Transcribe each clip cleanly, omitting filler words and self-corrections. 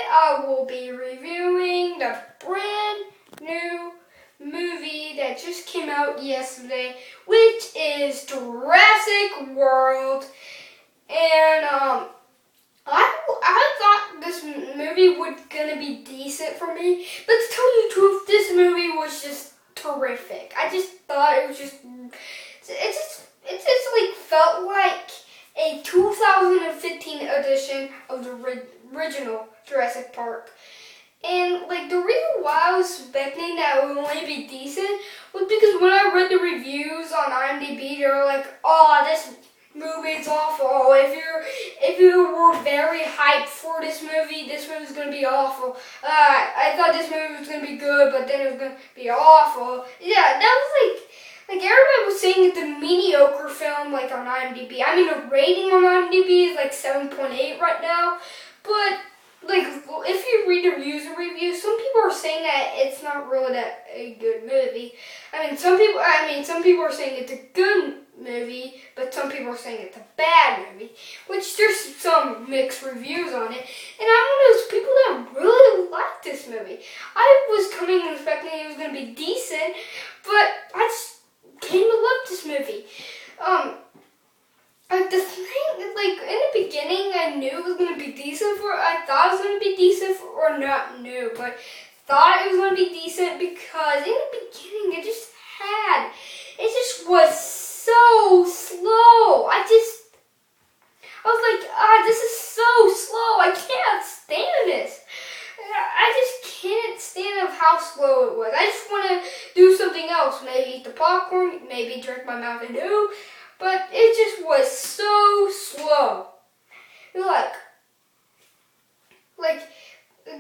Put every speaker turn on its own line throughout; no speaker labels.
I will be reviewing the brand new movie that just came out yesterday, which is Jurassic World. And I thought this movie was gonna be decent for me, but to tell you the truth, this movie was just terrific. I just thought it was just like felt like a 2015 edition of the original Jurassic Park. And like the reason why I was expecting that it would only be decent was because when I read the reviews on IMDb, they were like, "Oh, this movie's awful. If you were very hyped for this movie's gonna be awful. I thought this movie was gonna be good, but then it was gonna be awful." Yeah, that was like everybody was saying it's a mediocre film, like on IMDb. I mean, the rating on IMDb is like 7.8 right now, but like if you read the user reviews, some people are saying that it's not really that a good movie. I mean, some people are saying it's a good movie, but some people are saying it's a bad movie, which there's some mixed reviews on it. And I'm one of those people that really like this movie. I was coming and expecting it was going to be decent, but I just came to love this movie. Like the thing, like in the beginning, I knew it was going to be decent I thought it was going to be decent or not knew, but thought it was going to be decent because in the beginning, it just was so slow. I was like, this is so slow. I can't stand this. I just can't stand of how slow it was. I just want to do something else. Maybe eat the popcorn, maybe drink my Mountain Dew. But it just was so slow.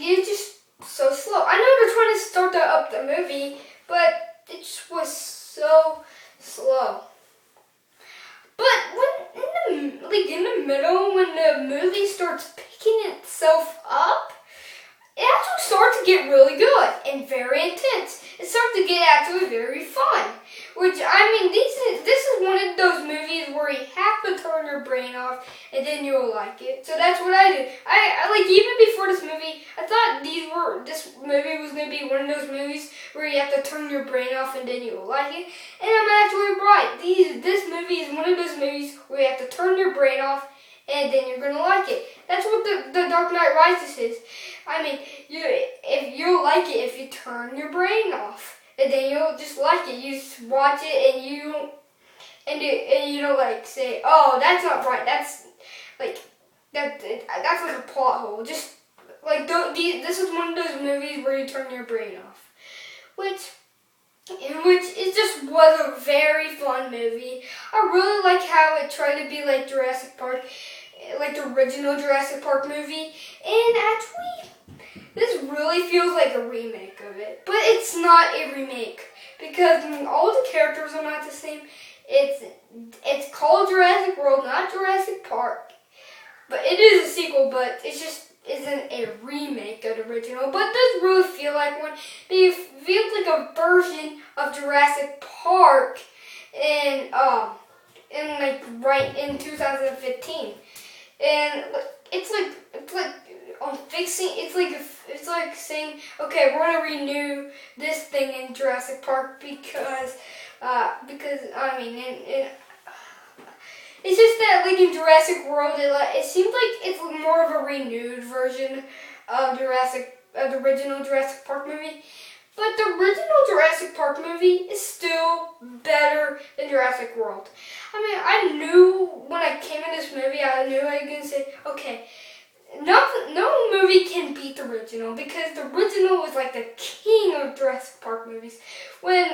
It's just so slow. I know they're trying to start up the movie, but it just was so slow. But when in the middle, when the movie starts picking itself up, it actually starts to get really good and very intense. It starts to get actually very fun. Which, I mean, this is one of those movies where you have to turn your brain off and then you'll like it. So that's what I did. I like, even before this movie, I thought this movie was going to be one of those movies where you have to turn your brain off and then you'll like it. And I'm actually right. This movie is one of those movies where you have to turn your brain off and then you're going to like it. That's what the Dark Knight Rises is. I mean, you'll like it if you turn your brain off. And then you'll just like it. You just watch it and you don't like say, "Oh, that's not right. That's like a plot hole." Just like this is one of those movies where you turn your brain off, which it just was a very fun movie. I really like how it tried to be like Jurassic Park, like the original Jurassic Park movie, and actually, this really feels like a remake of it, but it's not a remake because all the characters are not the same. It's called Jurassic World, not Jurassic Park, but it is a sequel, but it just isn't a remake of the original. But it does really feel like one. It feels like a version of Jurassic Park in like right in 2015, and it's like on fixing. It's like saying, okay, we're gonna renew this thing in Jurassic Park because I mean it's just that like in Jurassic World it seems like it's more of a renewed version of the original Jurassic Park movie. But the original Jurassic Park movie is still better than Jurassic World. I mean, I knew when I came in this movie, I knew I was gonna say, okay, no movie can beat the original because the original was like the king of Jurassic Park movies. When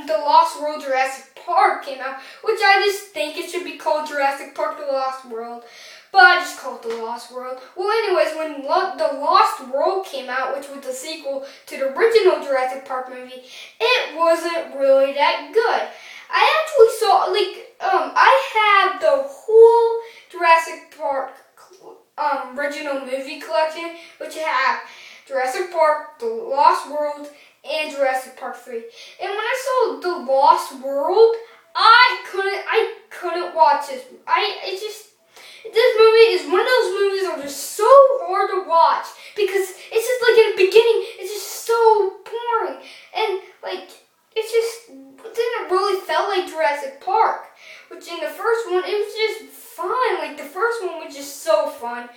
the Lost World Jurassic Park came out, which I just think it should be called Jurassic Park The Lost World, but I just call it The Lost World. Well, anyways, when The Lost World came out, which was the sequel to the original Jurassic Park movie, it wasn't really that good. I actually saw, I have the whole Jurassic Park original movie collection, which have Jurassic Park, The Lost World, and Jurassic Park 3. And when I saw The Lost World, I couldn't watch this. This movie is one of those movies that are just so hard to so fun.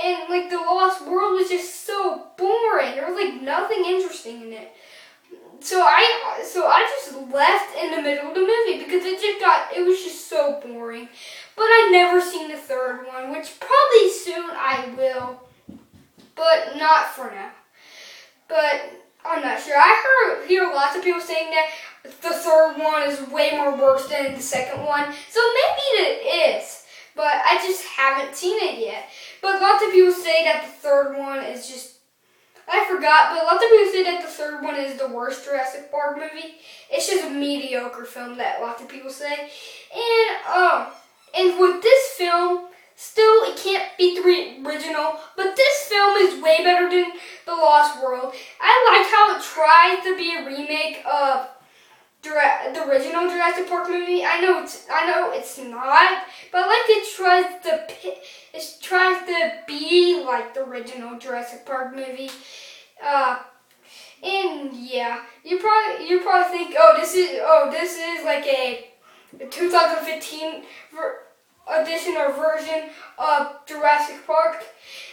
And like the Lost World was just so boring. There was like nothing interesting in it. So I just left in the middle of the movie because it was just so boring. But I never seen the third one, which probably soon I will, but not for now. But I'm not sure. I hear lots of people saying that the third one is way more worse than the second one. So maybe it is, but I just haven't seen it yet. But lots of people say that the third one is just, I forgot, but lots of people say that the third one is the worst Jurassic Park movie. It's just a mediocre film that lots of people say. And with this film, still it can't beat the original, but this film is way better than The Lost World. I like how it tries to be a remake of the original Jurassic Park movie. I know it's not, but like it tries to be like the original Jurassic Park movie. And yeah, you probably think, this is like a 2015 edition or version of Jurassic Park.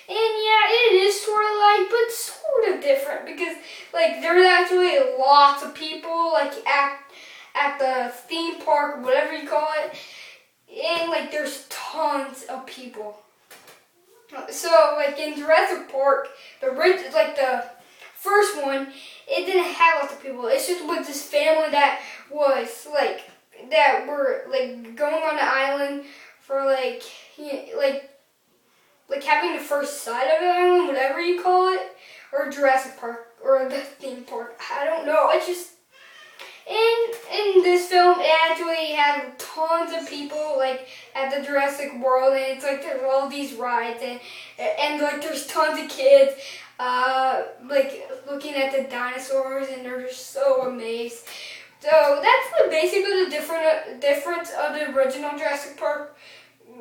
And yeah, it is sort of like, but sort of different because like there's actually lots of people like at the theme park, whatever you call it, and like there's tons of people. So like in Jurassic Park, the first one, it didn't have lots of people. It's just with this family that was that were like going on the island for like having the first sight of the island, whatever you call it, or Jurassic Park or the theme park. I don't know. It's just in this film, it actually had tons of people like at the Jurassic World, and it's like there's all these rides and like there's tons of kids like looking at the dinosaurs, and they're just so amazed. So that's basically the difference of the original Jurassic Park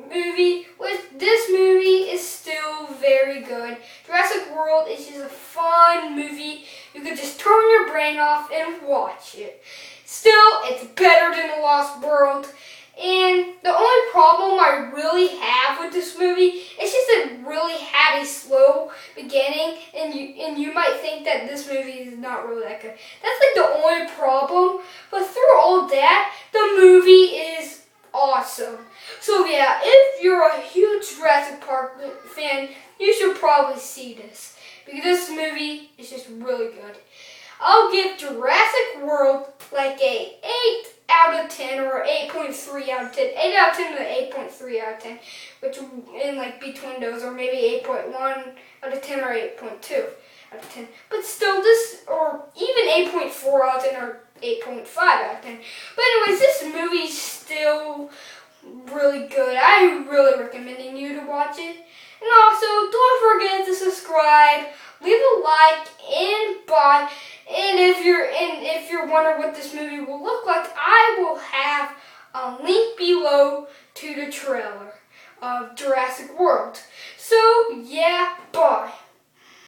movie. With this movie is still very good. Jurassic World is just a fun movie. You could just turn your brain off and watch it. Still, it's better than The Lost World. And the only problem I really have with this movie is just it really had a slow beginning, and you might think that this movie is not really that good. That's like the only problem. But through all that, the movie is awesome. So yeah, if you're a huge Jurassic Park fan, you should probably see this because this movie is just really good. I'll give Jurassic World like a 8 out of 10 or 8.3 out of 10. 8 out of 10 to 8.3 out of 10, which in like between those, or maybe 8.1 out of 10 or 8.2 out of 10. But still, this, or even 8.4 out of 10 or 8.5 out of 10. But anyways, this movie's still really good. I'm really recommending you to watch it. And also, don't forget to subscribe, leave a like, and bye. And if you're wondering what this movie will look like, I will have a link below to the trailer of Jurassic World. So yeah, bye.